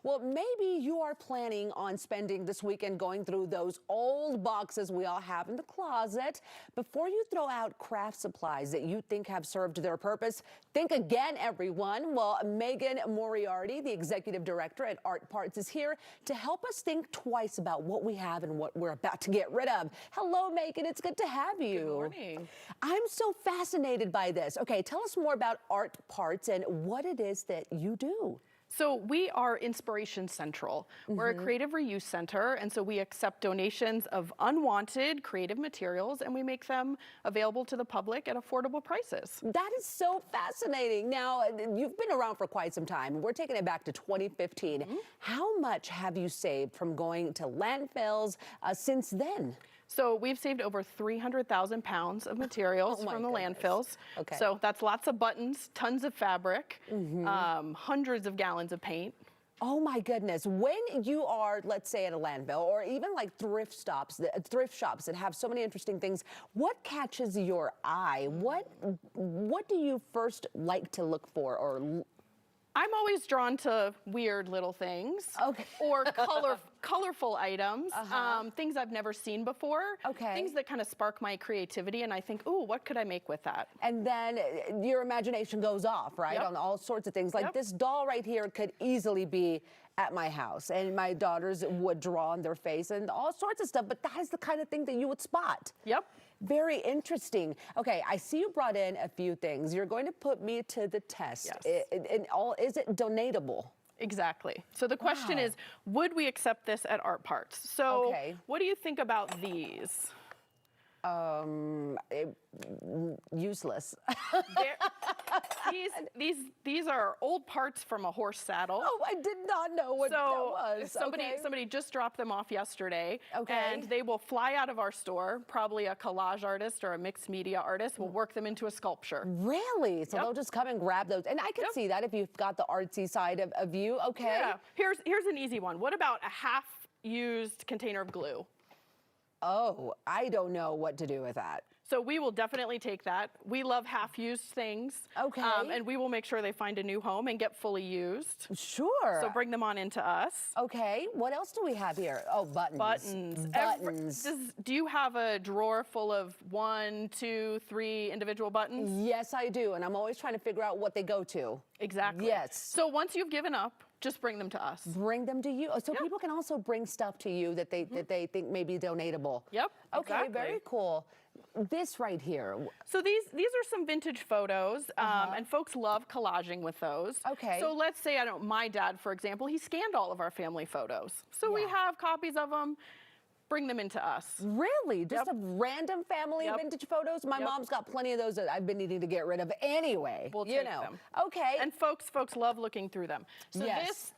Well, maybe you are planning on spending this weekend going through those old boxes we all have in the closet. Before you throw out craft supplies that you think have served their purpose, think again, everyone. Well, Megan Moriarty, the executive director at Art Parts, is here to help us think twice about what we have and what we're about to get rid of. Hello, Megan. It's good to have you. Good morning. I'm so fascinated by this. Okay, tell us more about Art Parts and what it is that you do. So we are Inspiration Central. We're a creative reuse center, and so we accept donations of unwanted creative materials, and we make them available to the public at affordable prices. That is so fascinating. Now, you've been around for quite some time. We're taking it back to 2015. How much have you saved from going to landfills since then? So we've saved over 300,000 pounds of materials from the landfills. Okay. So that's lots of buttons, tons of fabric, hundreds of gallons of paint. Oh my goodness. When you are, let's say, at a landfill or even like thrift shops that have so many interesting things, what catches your eye? What do you first like to look for? Or I'm always drawn to weird little things, or colorful items, things I've never seen before, things that kind of spark my creativity, and I think, ooh, what could I make with that? And then your imagination goes off, right, on all sorts of things. Like this doll right here could easily be at my house, and my daughters would draw on their face and all sorts of stuff, but that is the kind of thing that you would spot. Yep. Very interesting. Okay, I see you brought in a few things. You're going to put me to the test. Yes. Is it donatable? Exactly. So the question is, would we accept this at Art Parts? So what do you think about these? Useless. These are old parts from a horse saddle. Oh, I did not know what that was. Somebody just dropped them off yesterday. And they will fly out of our store. Probably a collage artist or a mixed media artist will work them into a sculpture. Really? So they'll just come and grab those. And I can see that if you've got the artsy side of you. Okay. Yeah. Here's an easy one. What about a half-used container of glue? Oh, I don't know what to do with that. So we will definitely take that. We love half-used things. Okay. And we will make sure they find a new home and get fully used. Sure. So bring them on into us. Okay. What else do we have here? Oh, buttons. Buttons. Do you have a drawer full of 1, 2, 3 individual buttons? Yes, I do. And I'm always trying to figure out what they go to. Exactly. Yes. So once you've given up, just bring them to us. Bring them to you. So people can also bring stuff to you that they think may be donatable. Yep. Okay, exactly. very cool. This right here. So these are some vintage photos, and folks love collaging with those. Okay. So let's say, my dad, for example, he scanned all of our family photos. So we have copies of them. Bring them into us. Really? Just a random family vintage photos? My mom's got plenty of those that I've been needing to get rid of anyway. We'll take them. Okay. And folks love looking through them. So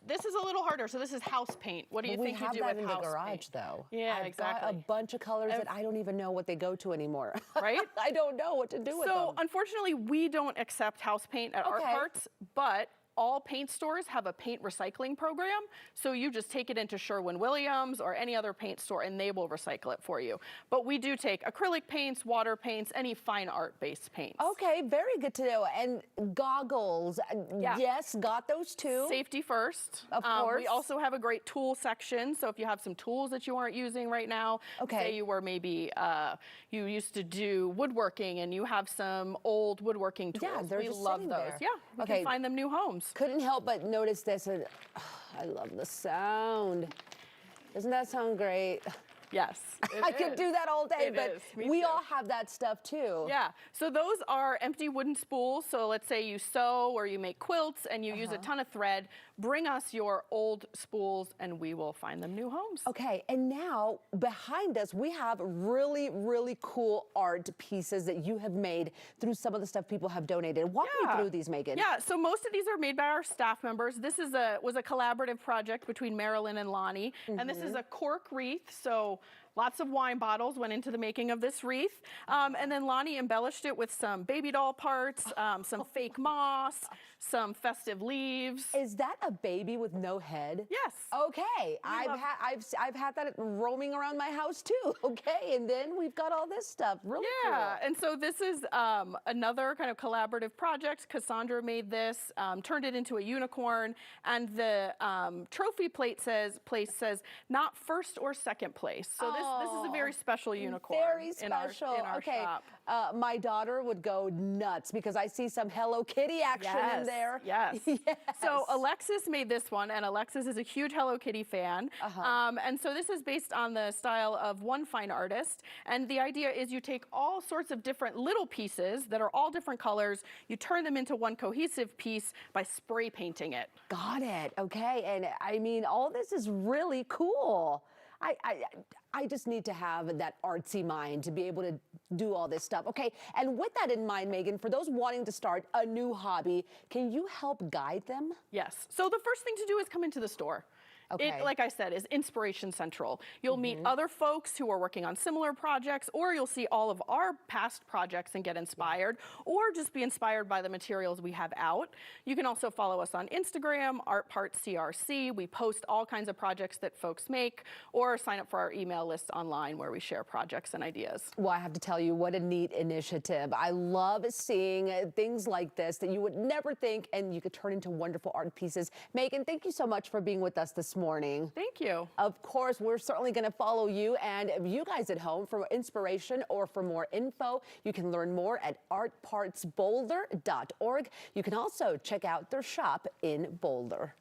this is a little harder. So this is house paint. What do you think you do with house paint? We have that in the garage, though. Yeah, I've exactly. got a bunch of colors that I don't even know what they go to anymore. Right? I don't know what to do with them. So unfortunately, we don't accept house paint at Art Parts, but all paint stores have a paint recycling program, so you just take it into Sherwin-Williams or any other paint store and they will recycle it for you. But we do take acrylic paints, water paints, any fine art-based paints. Okay, very good to know. And goggles, yes, got those too. Safety first. Of course. We also have a great tool section, so if you have some tools that you aren't using right now, say you were maybe, you used to do woodworking and you have some old woodworking tools. They're just love sitting those. there. Yeah, we can find them new homes. Couldn't help but notice this, and I love the sound. Doesn't that sound great? Yes. I could do that all day, but we all have that stuff too. Yeah, so those are empty wooden spools. So let's say you sew or you make quilts and you use a ton of thread. Bring us your old spools and we will find them new homes. Okay, and now behind us, we have really, really cool art pieces that you have made through some of the stuff people have donated. Walk me through these, Megan. Yeah, so most of these are made by our staff members. This was a collaborative project between Marilyn and Lonnie, and this is a cork wreath. So Lots of wine bottles went into the making of this wreath. And then Lonnie embellished it with some baby doll parts, some fake moss, some festive leaves. Is that a baby with no head? Yes. Okay, I've had that roaming around my house too. Okay, and then we've got all this stuff. Really cool. And so this is another kind of collaborative project. Cassandra made this, turned it into a unicorn, and the trophy plate says not first or second place. So this is a very special unicorn. Very special. In our shop. My daughter would go nuts because I see some Hello Kitty action in there. Yes. So Alexis made this one, and Alexis is a huge Hello Kitty fan. And so this is based on the style of one fine artist. And the idea is you take all sorts of different little pieces that are all different colors, you turn them into one cohesive piece by spray painting it. Got it. Okay. And I mean, all this is really cool. I just need to have that artsy mind to be able to do all this stuff. Okay, and with that in mind, Megan, for those wanting to start a new hobby, can you help guide them? Yes. So the first thing to do is come into the store. Okay. It, like I said, is Inspiration Central. You'll meet other folks who are working on similar projects, or you'll see all of our past projects and get inspired, or just be inspired by the materials we have out. You can also follow us on Instagram, ArtPartsCRC. We post all kinds of projects that folks make, or sign up for our email list online where we share projects and ideas. Well, I have to tell you, what a neat initiative. I love seeing things like this that you would never think, and you could turn into wonderful art pieces. Megan, thank you so much for being with us this morning. Thank you. Of course, we're certainly going to follow you, and you guys at home, for inspiration or for more info, you can learn more at artpartsboulder.org. You can also check out their shop in Boulder.